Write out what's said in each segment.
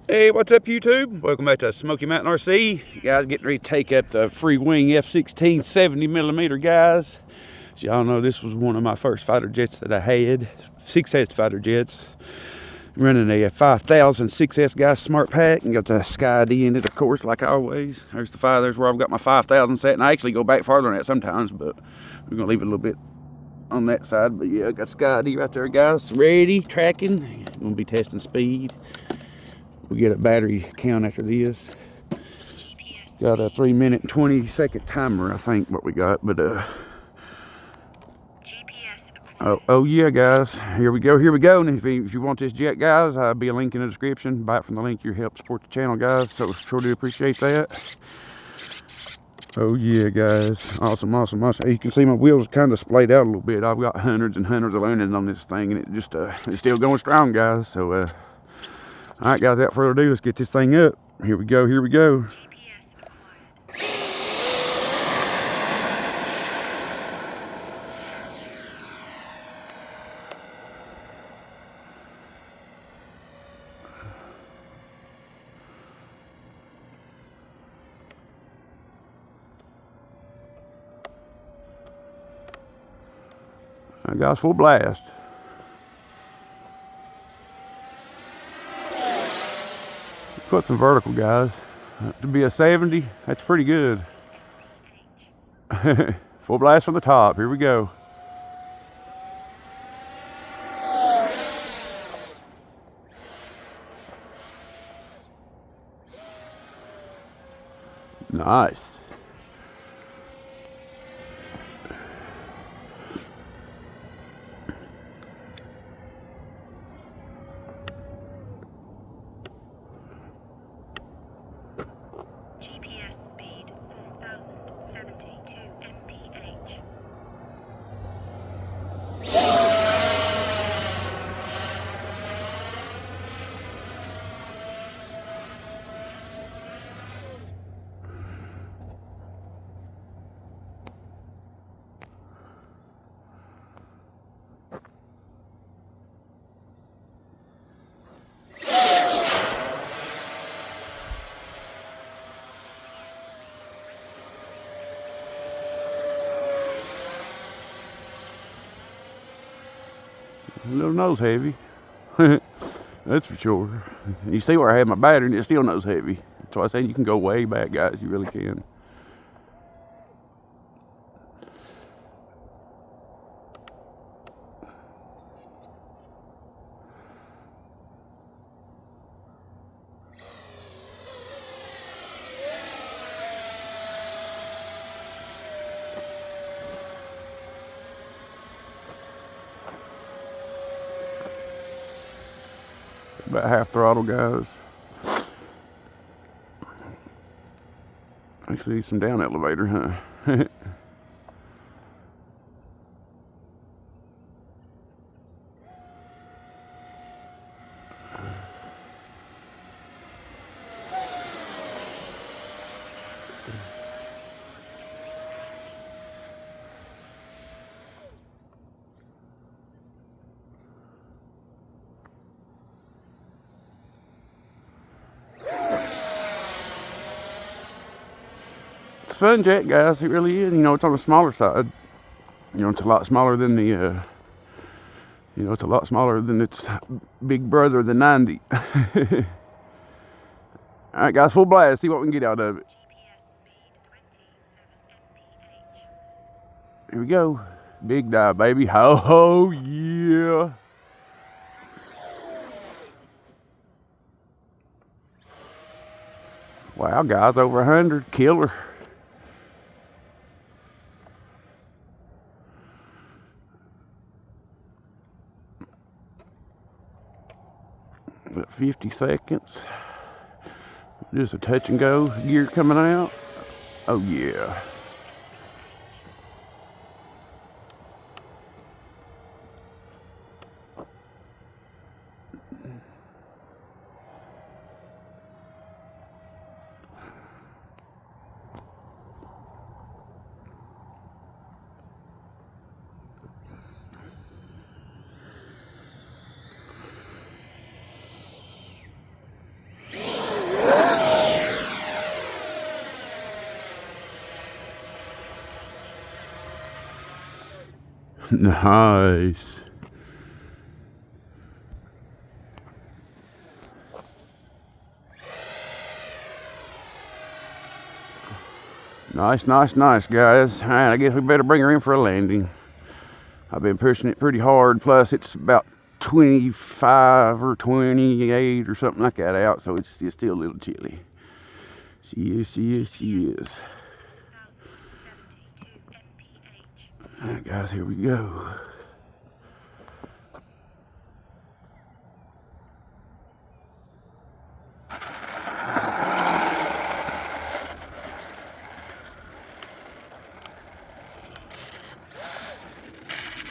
Hey, what's up, YouTube? Welcome back to Smoky Mountain RC. You guys getting ready to take up the free wing F-16 70mm, guys. As y'all know, this was one of my first fighter jets that I had. 6S fighter jets. Running a 5000 6S guy smart pack and got the Sky D in it, of course, like always. There's the fire. There's where I've got my 5000 set, and I actually go back farther than that sometimes, but we're gonna leave it a little bit on that side. But yeah, I got Sky D right there, guys. Ready, tracking. Gonna be testing speed. We'll get a battery count after this. Got a 3-minute and 20-second timer, I think, what we got. But oh yeah, guys, here we go. And if you want this jet, guys, I'll be a link in the description. Buy it from the link. You help support the channel, guys. So sure do appreciate that. Oh yeah, guys, awesome. You can see my wheels kind of splayed out a little bit. I've got hundreds and hundreds of learnings on this thing, and it just it's still going strong, guys. So all right, guys, without further ado, let's get this thing up. Here we go. I got full blast. Put some vertical, guys. To be a 70, that's pretty good. Full blast from the top. Here we go. Nice. GPS speed 4072 mph. A little nose heavy. That's for sure. You see where I had my battery and it still nose heavy. That's why I say you can go way back, guys. You really can. About half throttle, guys. Actually, some down elevator, huh? It's a fun jet, guys. It really is. You know, it's on the smaller side. You know, it's a lot smaller than the, it's a lot smaller than its big brother, the 90. All right, guys, full blast. See what we can get out of it. Here we go. Big dive, baby. Oh, yeah. Wow, guys, over 100. Killer. About 50 seconds. Just a touch and go gear coming out. Oh, yeah. Nice. Nice, nice, nice, guys. All right, I guess we better bring her in for a landing. I've been pushing it pretty hard. Plus, it's about 25 or 28 or something like that out, so it's still a little chilly. She is, she is, she is. All right, guys, here we go.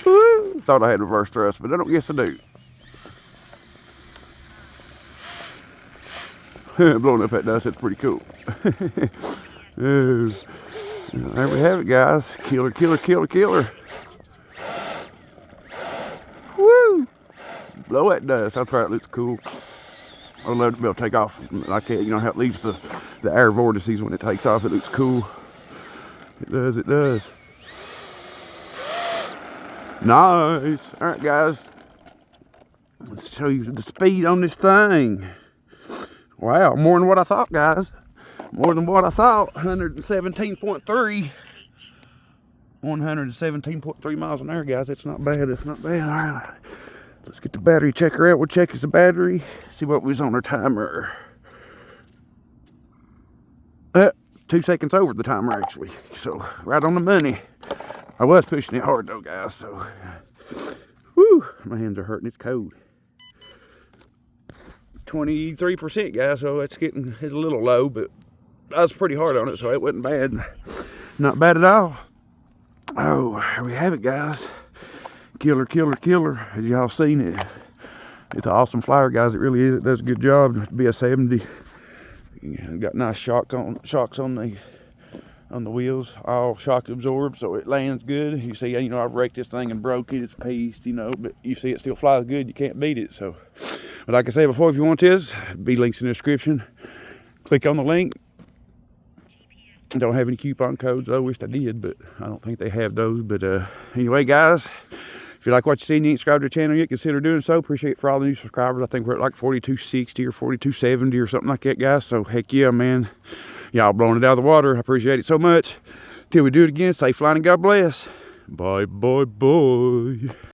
Woo! Thought I had reverse thrust, but I don't guess I do. Blowing up that dust, that's pretty cool. Oh, there we have it, guys. Killer, killer, killer, killer. Woo! Blow that dust. That's right, it looks cool. I'd love to be able to take off like that. You know how it leaves the air vortices when it takes off. It looks cool. It does, it does. Nice. All right, guys. Let's show you the speed on this thing. Wow, more than what I thought, guys. More than what I thought. 117.3. 117.3 miles an hour, guys. That's not bad. It's not bad. All right. Let's get the battery checker out. We'll check the battery. See what was on our timer. 2 seconds over the timer, actually. So, right on the money. I was pushing it hard, though, guys. So, whew, my hands are hurting. It's cold. 23%, guys, so it's a little low, but I was pretty hard on it, so it wasn't bad. Not bad at all. Oh, here we have it, guys. Killer, killer, killer. As y'all seen it, it's an awesome flyer, guys. It really is. It does a good job. To be a 70. Got nice shocks on the wheels, all shock absorbed, so it lands good. You see, you know, I've wrecked this thing and broke it. It's a piece, you know, but you see it still flies good. You can't beat it. So, but like I said before, if you want this, be links in the description. Click on the link. Don't have any coupon codes. I wished I did, but I don't think they have those. But anyway, guys, if you like what you see and you ain't subscribed to the channel yet, consider doing so. Appreciate it for all the new subscribers. I think we're at like 4260 or 4270 or something like that, guys. So heck yeah, man. Y'all blowing it out of the water. I appreciate it so much. Till we do it again, safe flying and God bless. Bye, bye, bye.